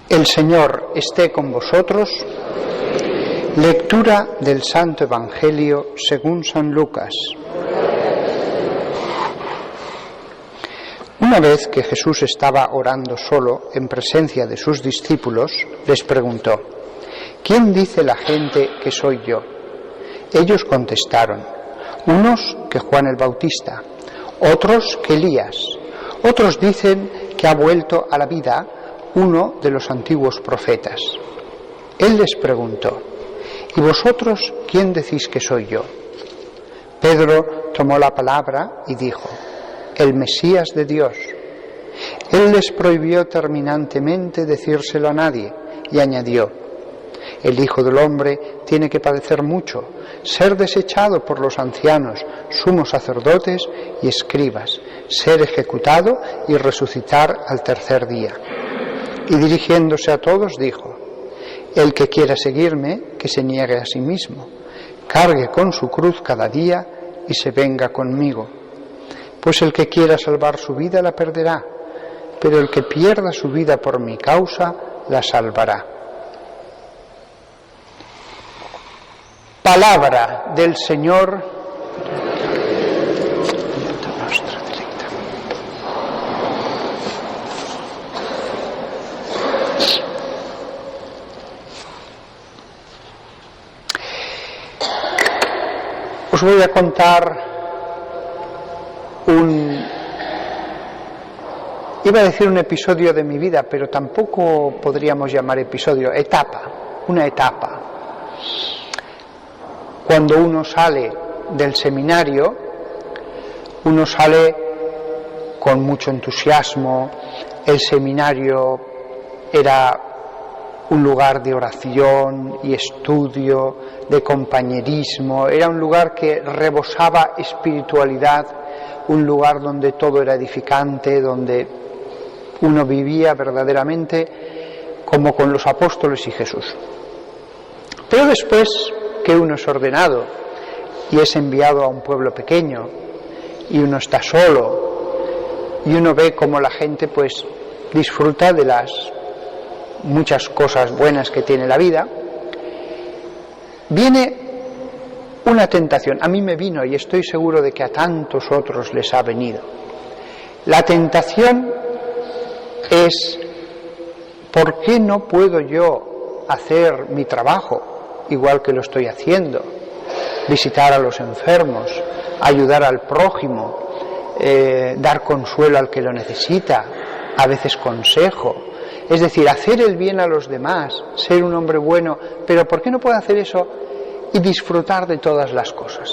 El Señor esté con vosotros. Lectura del Santo Evangelio según San Lucas. Una vez que Jesús estaba orando solo en presencia de sus discípulos, les preguntó: ¿Quién dice la gente que soy yo? Ellos contestaron: unos que Juan el Bautista, otros que Elías, otros dicen que ha vuelto a la vida uno de los antiguos profetas. Él les preguntó: ¿y vosotros quién decís que soy yo? Pedro tomó la palabra y dijo: el Mesías de Dios. Él les prohibió terminantemente decírselo a nadie y añadió: el Hijo del Hombre tiene que padecer mucho, ser desechado por los ancianos, sumos sacerdotes y escribas, ser ejecutado y resucitar al tercer día. Y dirigiéndose a todos dijo: el que quiera seguirme, que se niegue a sí mismo, cargue con su cruz cada día y se venga conmigo. Pues el que quiera salvar su vida la perderá, pero el que pierda su vida por mi causa la salvará. Palabra del Señor. Os voy a contar iba a decir un episodio de mi vida, pero tampoco podríamos llamar episodio, una etapa. Cuando uno sale del seminario, uno sale con mucho entusiasmo. El seminario era un lugar de oración y estudio, de compañerismo, era un lugar que rebosaba espiritualidad, un lugar donde todo era edificante, donde uno vivía verdaderamente como con los apóstoles y Jesús. Pero después que uno es ordenado y es enviado a un pueblo pequeño y uno está solo y uno ve cómo la gente pues disfruta de las muchas cosas buenas que tiene la vida, viene una tentación. A mí me vino y estoy seguro de que a tantos otros les ha venido. La tentación es: ¿por qué no puedo yo hacer mi trabajo igual que lo estoy haciendo? Visitar a los enfermos, ayudar al prójimo, dar consuelo al que lo necesita, a veces consejo. Es decir, hacer el bien a los demás, ser un hombre bueno. Pero ¿por qué no puedo hacer eso y disfrutar de todas las cosas?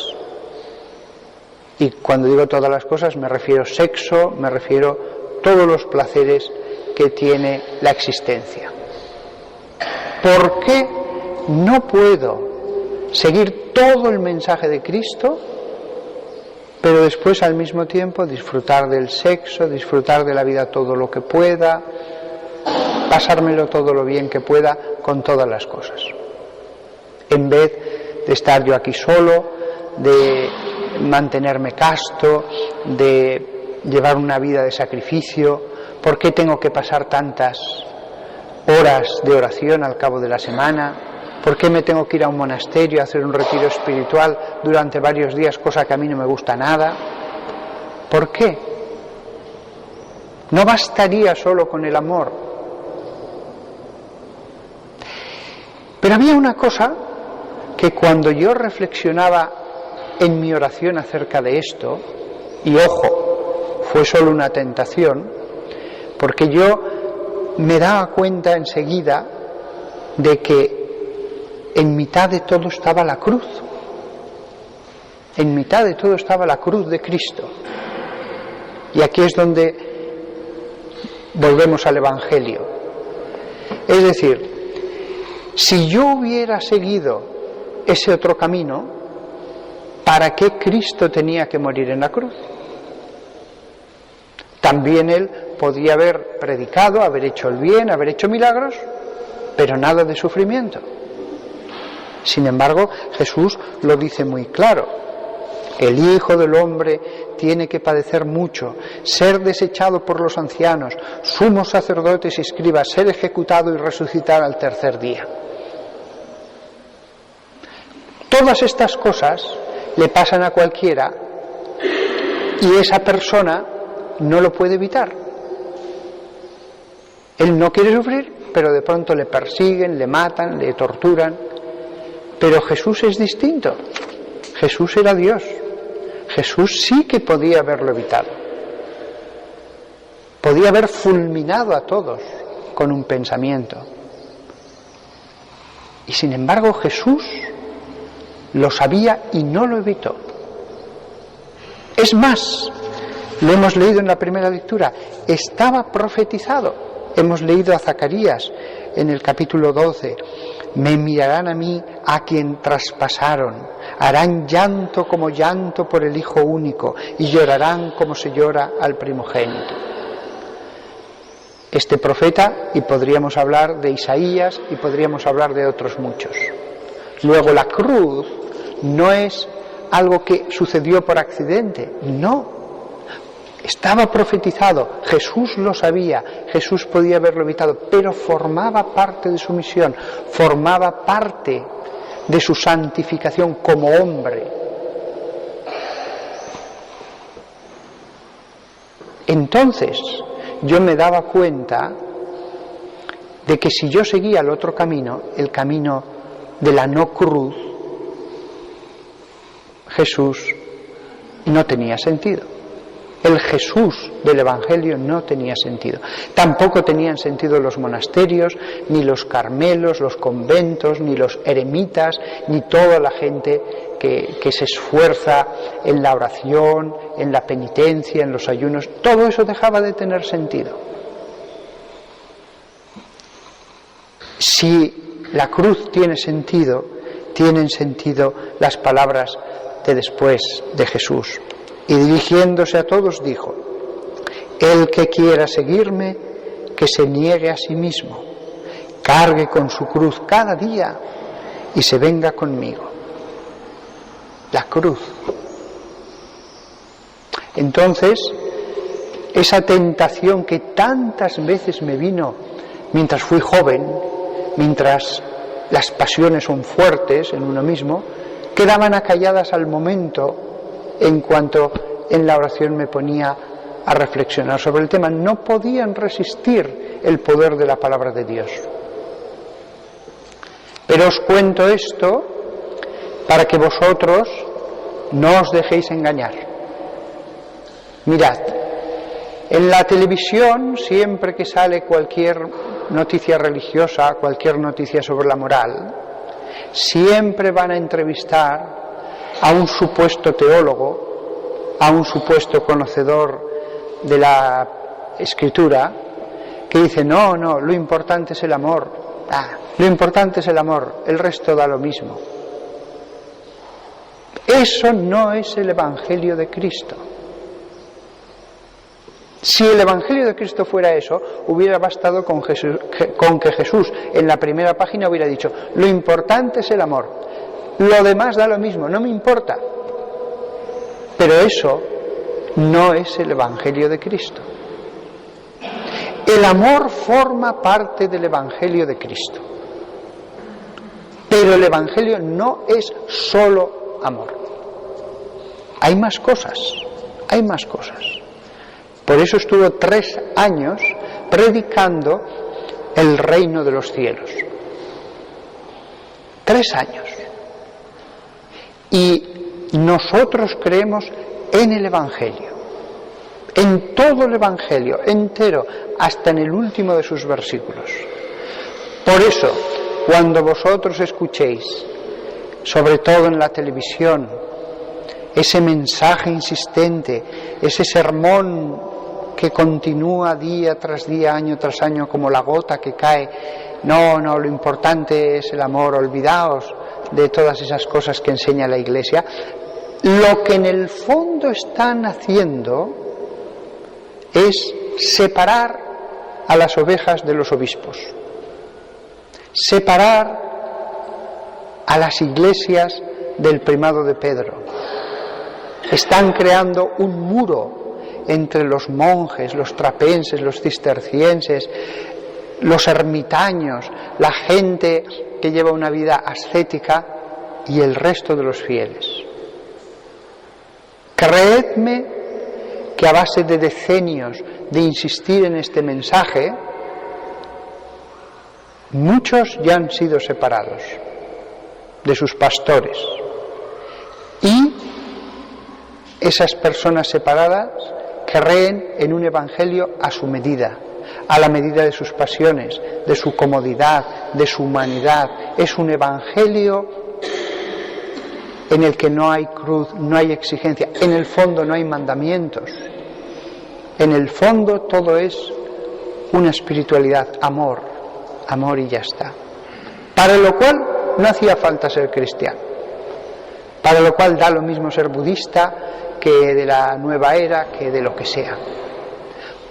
Y cuando digo todas las cosas me refiero sexo, me refiero todos los placeres que tiene la existencia. ¿Por qué no puedo seguir todo el mensaje de Cristo, pero después al mismo tiempo disfrutar del sexo, disfrutar de la vida todo lo que pueda, pasármelo todo lo bien que pueda con todas las cosas? En vez de estar yo aquí solo, de mantenerme casto, de llevar una vida de sacrificio, ¿por qué tengo que pasar tantas horas de oración al cabo de la semana? ¿Por qué me tengo que ir a un monasterio a hacer un retiro espiritual durante varios días, cosa que a mí no me gusta nada? ¿Por qué? ¿No bastaría solo con el amor? Pero había una cosa que cuando yo reflexionaba en mi oración acerca de esto, y ojo, fue solo una tentación, porque yo me daba cuenta enseguida de que en mitad de todo estaba la cruz. En mitad de todo estaba la cruz de Cristo. Y aquí es donde volvemos al Evangelio. Es decir, si yo hubiera seguido ese otro camino, ¿para qué Cristo tenía que morir en la cruz? También Él podía haber predicado, haber hecho el bien, haber hecho milagros, pero nada de sufrimiento. Sin embargo, Jesús lo dice muy claro: El Hijo del Hombre tiene que padecer mucho, ser desechado por los ancianos, sumos sacerdotes y escribas, ser ejecutado y resucitar al tercer día. Todas estas cosas le pasan a cualquiera y esa persona no lo puede evitar. Él no quiere sufrir, pero de pronto le persiguen, le matan, le torturan. Pero Jesús es distinto. Jesús era Dios. Jesús sí que podía haberlo evitado. Podía haber fulminado a todos con un pensamiento. Y sin embargo Jesús lo sabía y no lo evitó. Es más, lo hemos leído en la primera lectura, estaba profetizado. Hemos leído a Zacarías en el capítulo 12. Me mirarán a mí a quien traspasaron, harán llanto como llanto por el hijo único y llorarán como se llora al primogénito. Este profeta, y podríamos hablar de Isaías y podríamos hablar de otros muchos. Luego la cruz no es algo que sucedió por accidente, no. Estaba profetizado, Jesús lo sabía, Jesús podía haberlo evitado, pero formaba parte de su misión, formaba parte de su santificación como hombre. Entonces, yo me daba cuenta de que si yo seguía el otro camino, el camino de la no cruz, Jesús no tenía sentido. El Jesús del Evangelio no tenía sentido. Tampoco tenían sentido los monasterios, ni los carmelos, los conventos, ni los eremitas, ni toda la gente que se esfuerza en la oración, en la penitencia, en los ayunos. Todo eso dejaba de tener sentido. Si la cruz tiene sentido, tienen sentido las palabras de después de Jesús. Y dirigiéndose a todos dijo: el que quiera seguirme, que se niegue a sí mismo, cargue con su cruz cada día y se venga conmigo. La cruz. Entonces, esa tentación que tantas veces me vino mientras fui joven, mientras las pasiones son fuertes en uno mismo, quedaban acalladas al momento en cuanto en la oración me ponía a reflexionar sobre el tema. No podían resistir el poder de la palabra de Dios. Pero os cuento esto para que vosotros no os dejéis engañar. Mirad, en la televisión, siempre que sale cualquier noticia religiosa, cualquier noticia sobre la moral, siempre van a entrevistar a un supuesto teólogo, a un supuesto conocedor de la Escritura, que dice: no, lo importante es el amor, lo importante es el amor, el resto da lo mismo. Eso no es el Evangelio de Cristo. Si el Evangelio de Cristo fuera eso, hubiera bastado con que Jesús en la primera página hubiera dicho: lo importante es el amor, lo demás da lo mismo, no me importa. Pero eso no es el Evangelio de Cristo. El amor forma parte del Evangelio de Cristo. Pero el Evangelio no es solo amor. Hay más cosas, hay más cosas. Por eso estuvo 3 años predicando el reino de los cielos. 3 años. Y nosotros creemos en el Evangelio, en todo el Evangelio entero, hasta en el último de sus versículos. Por eso, cuando vosotros escuchéis, sobre todo en la televisión, ese mensaje insistente, ese sermón que continúa día tras día, año tras año, como la gota que cae, no, lo importante es el amor, olvidaos de todas esas cosas que enseña la Iglesia, lo que en el fondo están haciendo es separar a las ovejas de los obispos, separar a las iglesias del primado de Pedro, Están creando un muro entre los monjes, los trapenses, los cistercienses, los ermitaños, la gente que lleva una vida ascética y el resto de los fieles. Creedme que a base de decenios de insistir en este mensaje, muchos ya han sido separados de sus pastores, y esas personas separadas creen en un evangelio a su medida, a la medida de sus pasiones, de su comodidad, de su humanidad. Es un evangelio en el que no hay cruz, no hay exigencia, en el fondo no hay mandamientos, en el fondo todo es una espiritualidad, amor y ya está. Para lo cual no hacía falta ser cristiano, para lo cual da lo mismo ser budista que de la nueva era, que de lo que sea.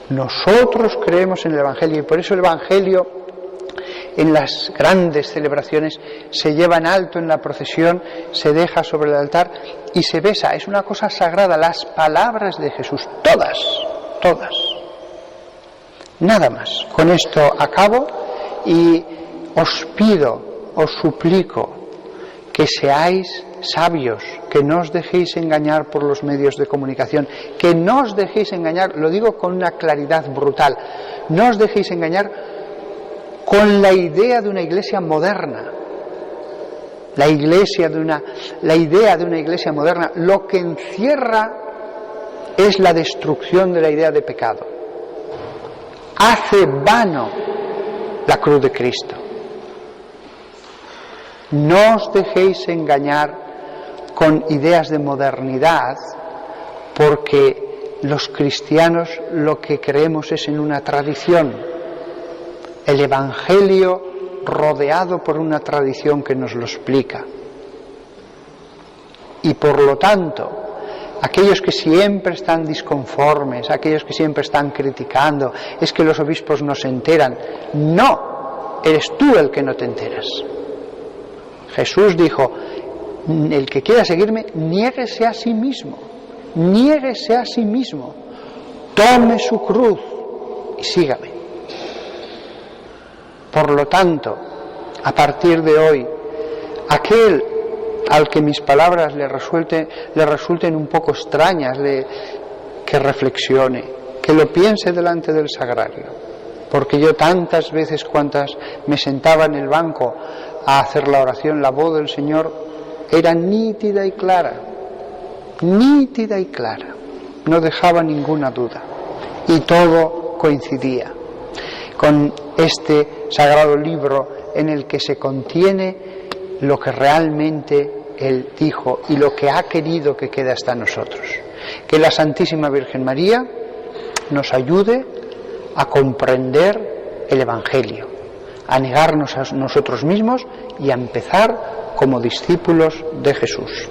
Nosotros creemos en el Evangelio, y por eso el Evangelio en las grandes celebraciones se lleva en alto en la procesión, se deja sobre el altar y se besa. Es una cosa sagrada, las palabras de Jesús, todas. Nada más. Con esto acabo y os pido, os suplico que seáis sabios, que no os dejéis engañar por los medios de comunicación, que no os dejéis engañar, lo digo con una claridad brutal, no os dejéis engañar con la idea de una iglesia moderna. La idea de una iglesia moderna lo que encierra es la destrucción de la idea de pecado. Hace vano la cruz de Cristo. No os dejéis engañar con ideas de modernidad, porque los cristianos lo que creemos es en una tradición, el Evangelio rodeado por una tradición que nos lo explica. Y por lo tanto, aquellos que siempre están disconformes, aquellos que siempre están criticando, es que los obispos no se enteran. No, eres tú el que no te enteras. Jesús dijo, el que quiera seguirme, niéguese a sí mismo, tome su cruz y sígame. Por lo tanto, a partir de hoy, aquel al que mis palabras le resulten un poco extrañas, que reflexione, que lo piense delante del sagrario, porque yo tantas veces cuantas me sentaba en el banco a hacer la oración, la voz del Señor era nítida y clara, no dejaba ninguna duda, y todo coincidía con este sagrado libro en el que se contiene lo que realmente Él dijo y lo que ha querido que quede hasta nosotros. Que la Santísima Virgen María nos ayude a comprender el Evangelio, a negarnos a nosotros mismos y a empezar como discípulos de Jesús.